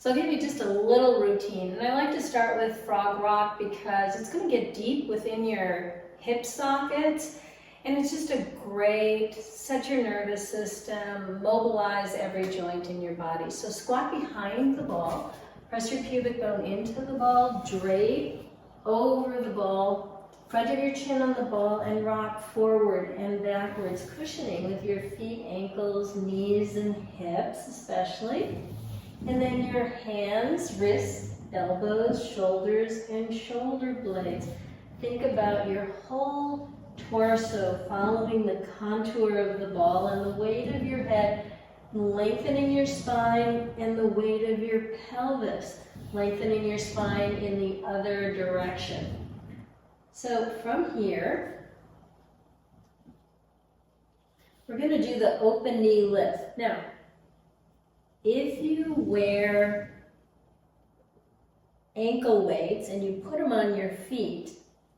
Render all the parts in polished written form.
So I'll give you just a little routine, and I like to start with frog rock because it's going to get deep within your hip sockets, and it's just a great set your nervous system, mobilize every joint in your body. So squat behind the ball, press your pubic bone into the ball, drape over the ball, front of your chin on the ball, and rock forward and backwards, cushioning with your feet, ankles, knees, and hips especially. And then your hands, wrists, elbows, shoulders, and shoulder blades. Think about your whole torso following the contour of the ball and the weight of your head, lengthening your spine, and the weight of your pelvis, lengthening your spine in the other direction. So from here, we're going to do the open knee lift. Now, if you wear ankle weights and you put them on your feet,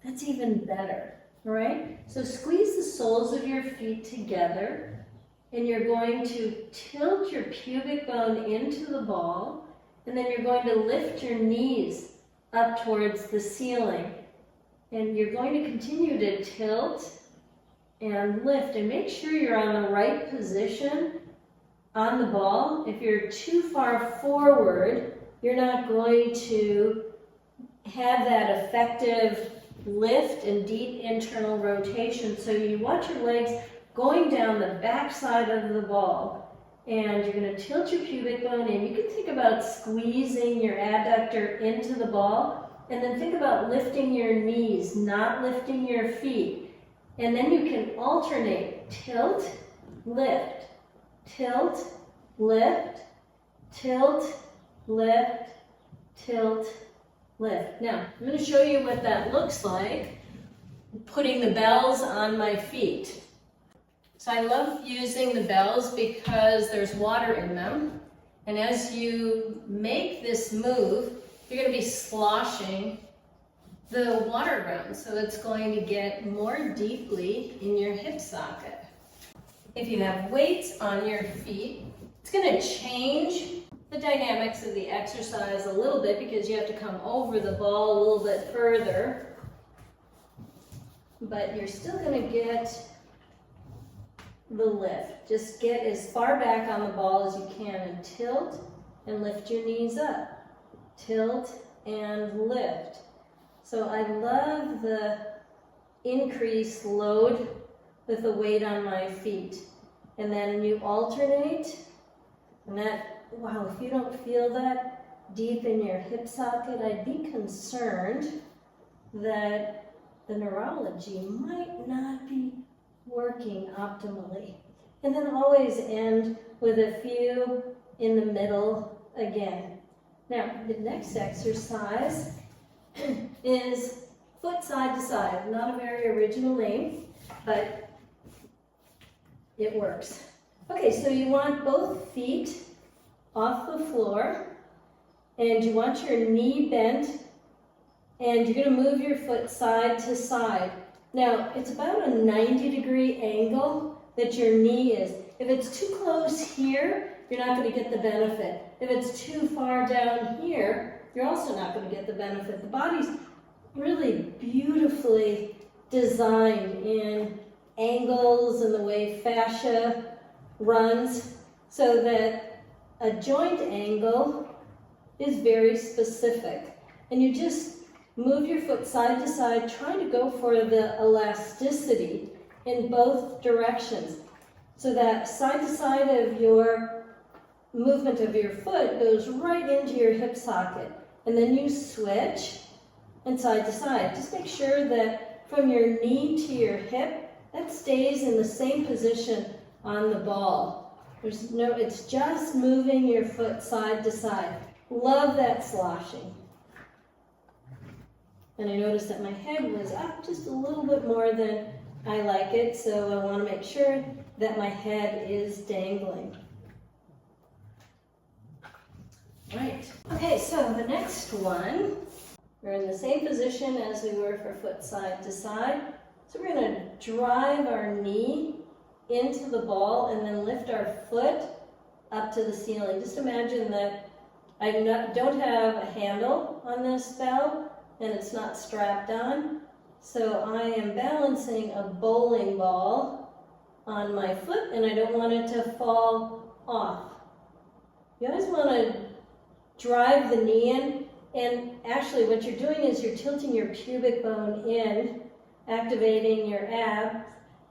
that's even better, all right? So squeeze the soles of your feet together, and you're going to tilt your pubic bone into the ball, and then you're going to lift your knees up towards the ceiling. And you're going to continue to tilt and lift, and make sure you're on the right position on the ball. If you're too far forward, you're not going to have that effective lift and deep internal rotation. So you want your legs going down the back side of the ball, and you're going to tilt your pubic bone in. You can think about squeezing your adductor into the ball, and then think about lifting your knees, not lifting your feet. And then you can alternate tilt, lift, tilt, lift, tilt, lift, tilt, lift. Now, I'm going to show you what that looks like, putting the bells on my feet. So I love using the bells because there's water in them. And as you make this move, you're going to be sloshing the water around. So it's going to get more deeply in your hip socket. If you have weights on your feet, it's going to change the dynamics of the exercise a little bit because you have to come over the ball a little bit further. But you're still going to get the lift. Just get as far back on the ball as you can and tilt and lift your knees up. Tilt and lift. So I love the increased load with the weight on my feet. And then you alternate, and that, wow, if you don't feel that deep in your hip socket, I'd be concerned that the neurology might not be working optimally. And then always end with a few in the middle again. Now, the next exercise is foot side to side. Not a very original name, but it works. Okay, so you want both feet off the floor, and you want your knee bent, and you're going to move your foot side to side. Now, it's about a 90-degree angle that your knee is. If it's too close here, you're not going to get the benefit. If it's too far down here, you're also not going to get the benefit. The body's really beautifully designed in angles and the way fascia runs so that a joint angle is very specific. And you just move your foot side to side, trying to go for the elasticity in both directions. So that side to side of your movement of your foot goes right into your hip socket. And then you switch and side to side. Just make sure that from your knee to your hip, that stays in the same position on the ball. It's just moving your foot side to side. Love that sloshing. And I noticed that my head was up just a little bit more than I like it, so I want to make sure that my head is dangling. Right. Okay, so the next one, we're in the same position as we were for foot side to side. So we're going to drive our knee into the ball and then lift our foot up to the ceiling. Just imagine that don't have a handle on this bell, and it's not strapped on. So I am balancing a bowling ball on my foot, and I don't want it to fall off. You always want to drive the knee in, and actually what you're doing is you're tilting your pubic bone in, activating your abs,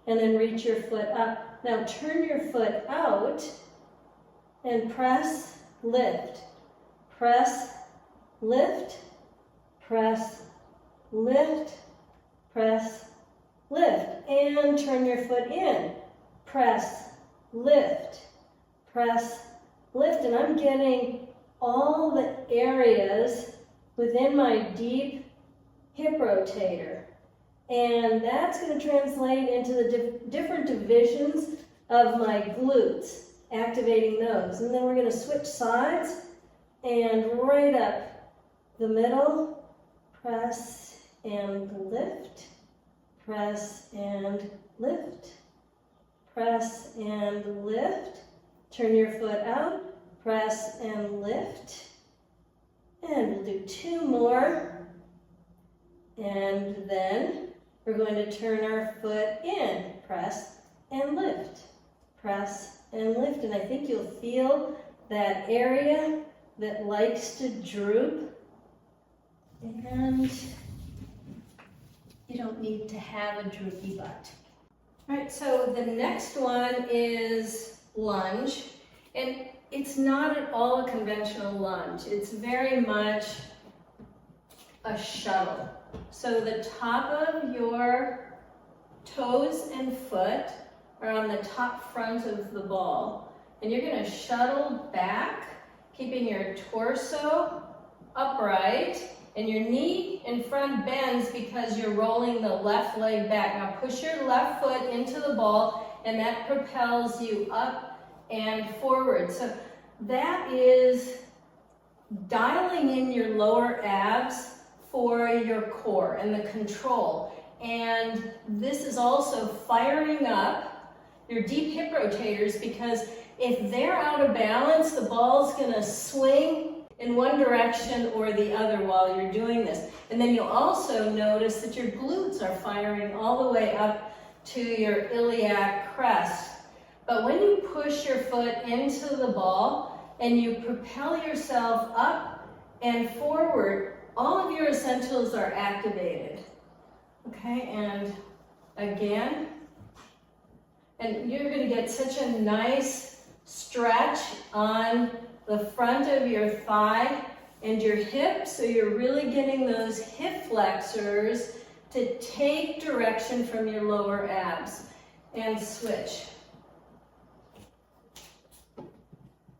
and then reach your foot up. Now turn your foot out and press, lift, press, lift, press, lift, press, lift, and turn your foot in, press, lift, press, lift, and I'm getting all the areas within my deep hip rotator. And that's going to translate into the different divisions of my glutes, activating those. And then we're going to switch sides and right up the middle, press and lift, press and lift, press and lift. Turn your foot out, press and lift. And we'll do 2 more. And then we're going to turn our foot in, press and lift, press and lift. And I think you'll feel that area that likes to droop. And you don't need to have a droopy butt. All right, so the next one is lunge. And it's not at all a conventional lunge. It's very much a shuttle. So the top of your toes and foot are on the top front of the ball. And you're going to shuttle back, keeping your torso upright, and your knee in front bends because you're rolling the left leg back. Now push your left foot into the ball, and that propels you up and forward. So that is dialing in your lower abs for your core and the control. And this is also firing up your deep hip rotators, because if they're out of balance, the ball's gonna swing in one direction or the other while you're doing this. And then you'll also notice that your glutes are firing all the way up to your iliac crest. But when you push your foot into the ball and you propel yourself up and forward, all of your essentials are activated. Okay, and again, and you're going to get such a nice stretch on the front of your thigh and your hip, so you're really getting those hip flexors to take direction from your lower abs. And switch.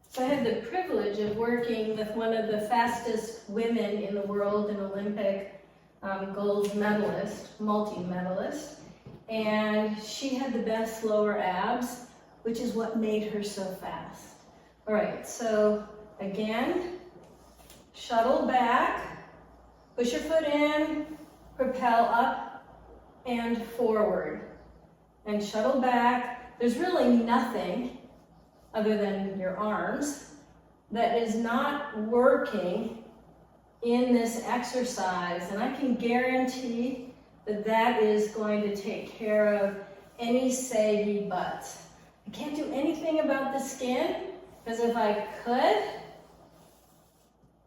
So I had the privilege of working with one of the fastest women in the world, an Olympic gold medalist, multi-medalist, and she had the best lower abs, which is what made her so fast. All right, so again, shuttle back, push your foot in, propel up and forward, and shuttle back. There's really nothing other than your arms that is not working in this exercise, and I can guarantee that that is going to take care of any saggy butts. I can't do anything about the skin, because if I could,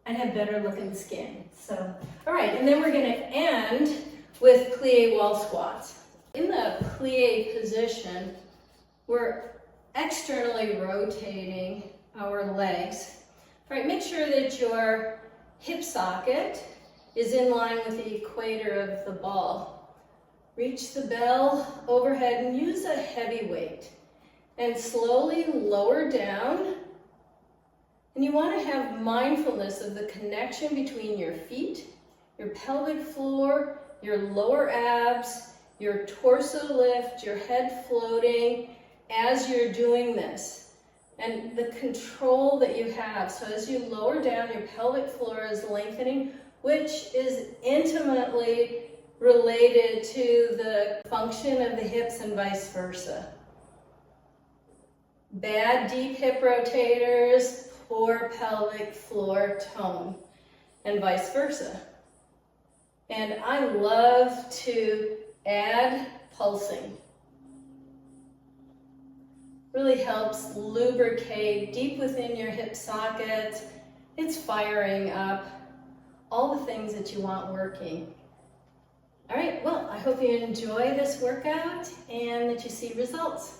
I'd have better looking skin. So, all right, and then we're going to end with plie wall squats. In the plie position, we're externally rotating our legs. All right, make sure that your hip socket is in line with the equator of the ball. Reach the bell overhead and use a heavy weight. And slowly lower down. And you want to have mindfulness of the connection between your feet, your pelvic floor, your lower abs, your torso lift, your head floating as you're doing this. And the control that you have. So as you lower down, your pelvic floor is lengthening, which is intimately related to the function of the hips and vice versa. Bad deep hip rotators poor pelvic floor tone, and vice versa. And I love to add pulsing. Really helps lubricate deep within your hip socket. It's firing up all the things that you want working. All right, well, I hope you enjoy this workout and that you see results.